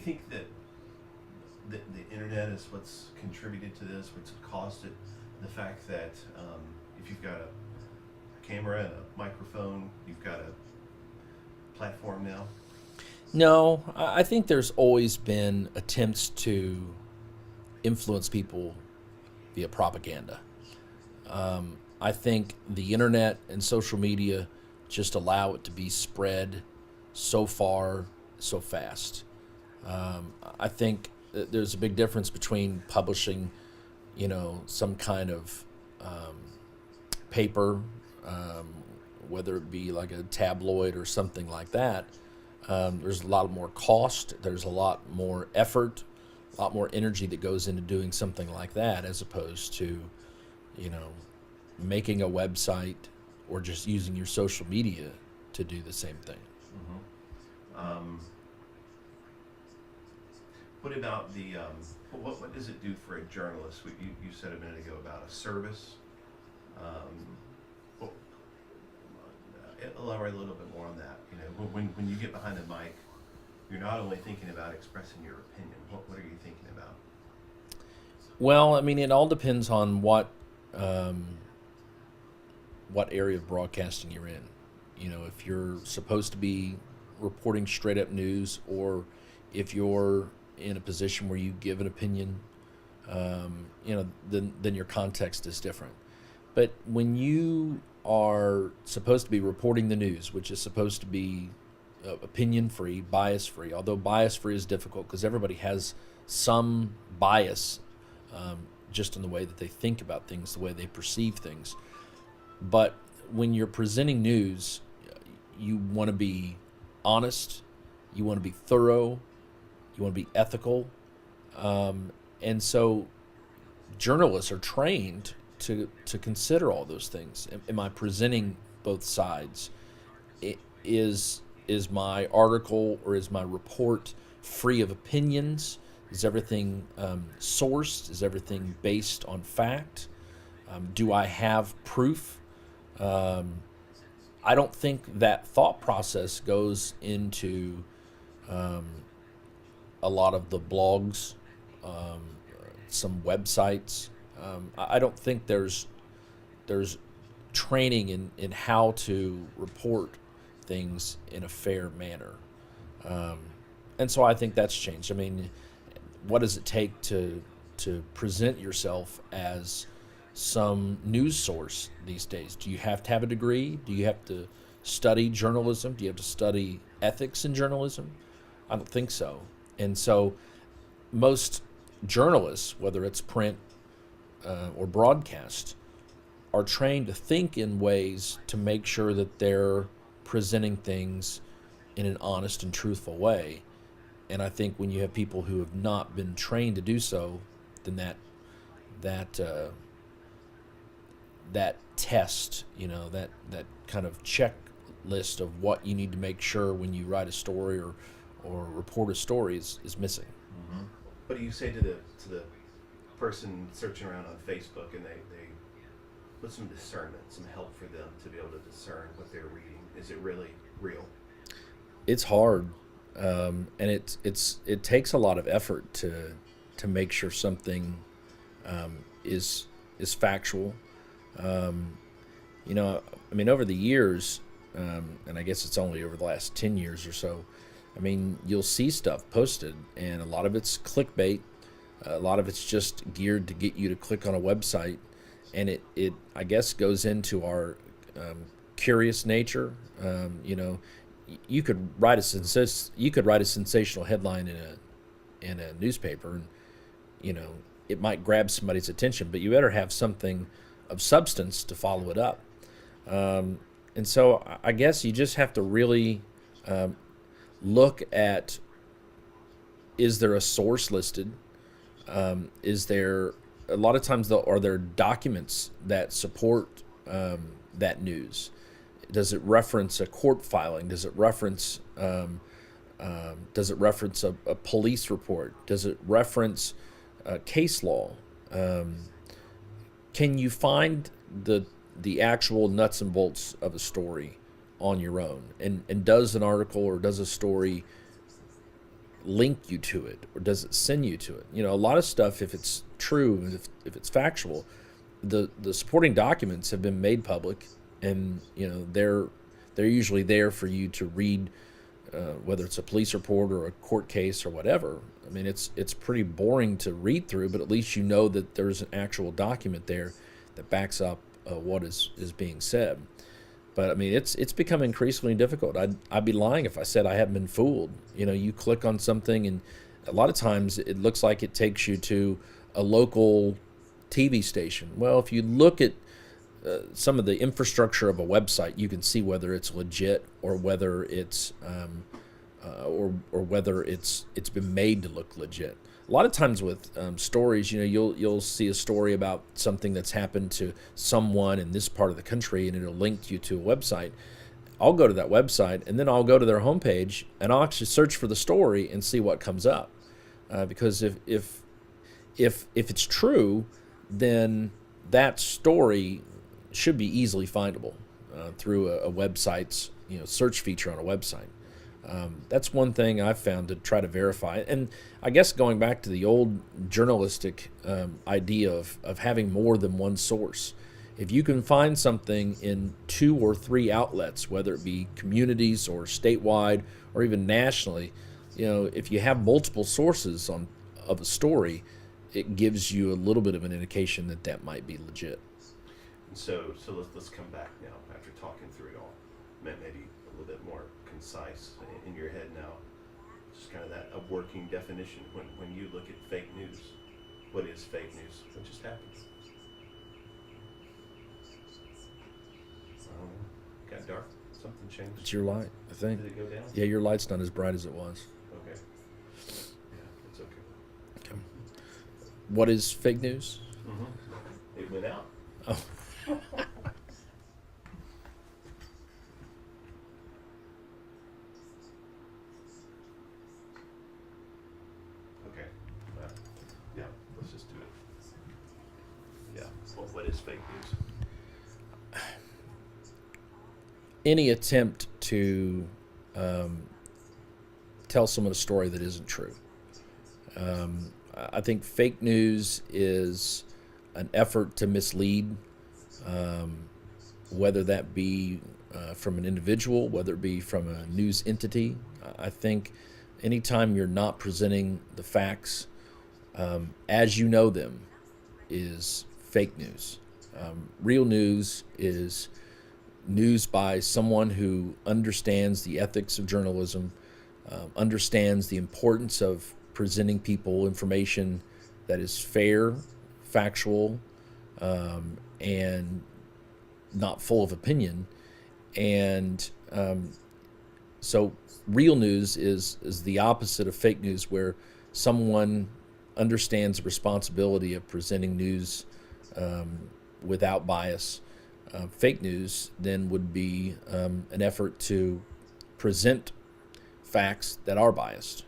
think that the internet is what's contributed to this, what's caused it? The fact that if you've got a camera and a microphone, you've got a platform now? No, I think there's always been attempts to influence people via propaganda. I think the internet and social media just allow it to be spread so far, so fast. I think that there's a big difference between publishing, some kind of paper, whether it be like a tabloid or something like that. There's a lot more cost. There's a lot more effort, a lot more energy that goes into doing something like that, as opposed to, making a website or just using your social media to do the same thing. Mm-hmm. What about the what does it do for a journalist? You said a minute ago about a service. Elaborate a little bit more on that. When you get behind the mic, you're not only thinking about expressing your opinion. What are you thinking about? Well, it all depends on what area of broadcasting you're in. If you're supposed to be reporting straight up news, or if you're in a position where you give an opinion, then your context is different. But when you are supposed to be reporting the news, which is supposed to be opinion-free, bias-free, although bias-free is difficult because everybody has some bias just in the way that they think about things, the way they perceive things. But when you're presenting news, you want to be honest, you want to be thorough, you want to be ethical. And so journalists are trained to consider all those things. Am I presenting both sides? Is my article or is my report free of opinions? Is everything sourced? Is everything based on fact? Do I have proof? I don't think that thought process goes into a lot of the blogs, some websites. I don't think there's training in how to report things in a fair manner. And so I think that's changed. What does it take to present yourself as some news source these days? Do you have to have a degree? Do you have to study journalism? Do you have to study ethics in journalism? I don't think so. And so most journalists, whether it's print or broadcast, are trained to think in ways to make sure that they're presenting things in an honest and truthful way. And I think when you have people who have not been trained to do so, then that test, that kind of checklist of what you need to make sure when you write a story or report a story is missing. Mm-hmm. What do you say to the person searching around on Facebook and they put some discernment, some help for them to be able to discern what they're reading? Is it really real? It's hard, and it takes a lot of effort to make sure something is factual. Over the years, and I guess it's only over the last 10 years or so, you'll see stuff posted, and a lot of it's clickbait. A lot of it's just geared to get you to click on a website, and it I guess goes into our curious nature. You could write a sensational headline in a newspaper, and it might grab somebody's attention, but you better have something of substance to follow it up. And so I guess you just have to really look at, is there a source listed? Is there, a lot of times, are there documents that support that news? Does it reference a court filing? Does it reference a police report? Does it reference case law? Can you find the actual nuts and bolts of a story on your own? And does an article or does a story link you to it, or does it send you to it? You know, a lot of stuff, if it's true and if it's factual, the supporting documents have been made public, and you know they're usually there for you to read, whether it's a police report or a court case or whatever. I mean, it's pretty boring to read through, but at least you know that there's an actual document there that backs up what is being said. But I mean, it's become increasingly difficult. I'd be lying if I said I haven't been fooled. You know, you click on something, and a lot of times it looks like it takes you to a local TV station. Well, if you look at some of the infrastructure of a website, you can see whether it's legit or whether it's or whether it's been made to look legit. A lot of times with stories, you know, you'll see a story about something that's happened to someone in this part of the country, and it'll link you to a website. I'll go to that website, and then I'll go to their homepage, and I'll actually search for the story and see what comes up. Because if it's true, then that story should be easily findable through a website's search feature on a website. That's one thing I've found to try to verify. And I guess going back to the old journalistic idea of having more than one source, if you can find something in 2 or 3 outlets, whether it be communities or statewide or even nationally, you know, if you have multiple sources of a story, it gives you a little bit of an indication that might be legit. And so let's come back now after talking through it all. Maybe a little bit more concise in your head now. Just kind of a working definition. When you look at fake news, what is fake news? What just happened? Got dark. Something changed. It's your light, I think. Did it go down? Yeah, your light's not as bright as it was. Okay. Yeah, it's okay. Okay. What is fake news? Mm-hmm. It went out. Oh. Okay. Yeah, let's just do it. Yeah. Well, what is fake news? Any attempt to tell someone a story that isn't true. I think fake news is an effort to mislead, whether that be from an individual, whether it be from a news entity. I think anytime you're not presenting the facts as you know them is fake news. Real news is news by someone who understands the ethics of journalism, understands the importance of presenting people information that is fair, factual, and not full of opinion. And so real news is the opposite of fake news, where someone understands the responsibility of presenting news without bias. Fake news then would be an effort to present facts that are biased.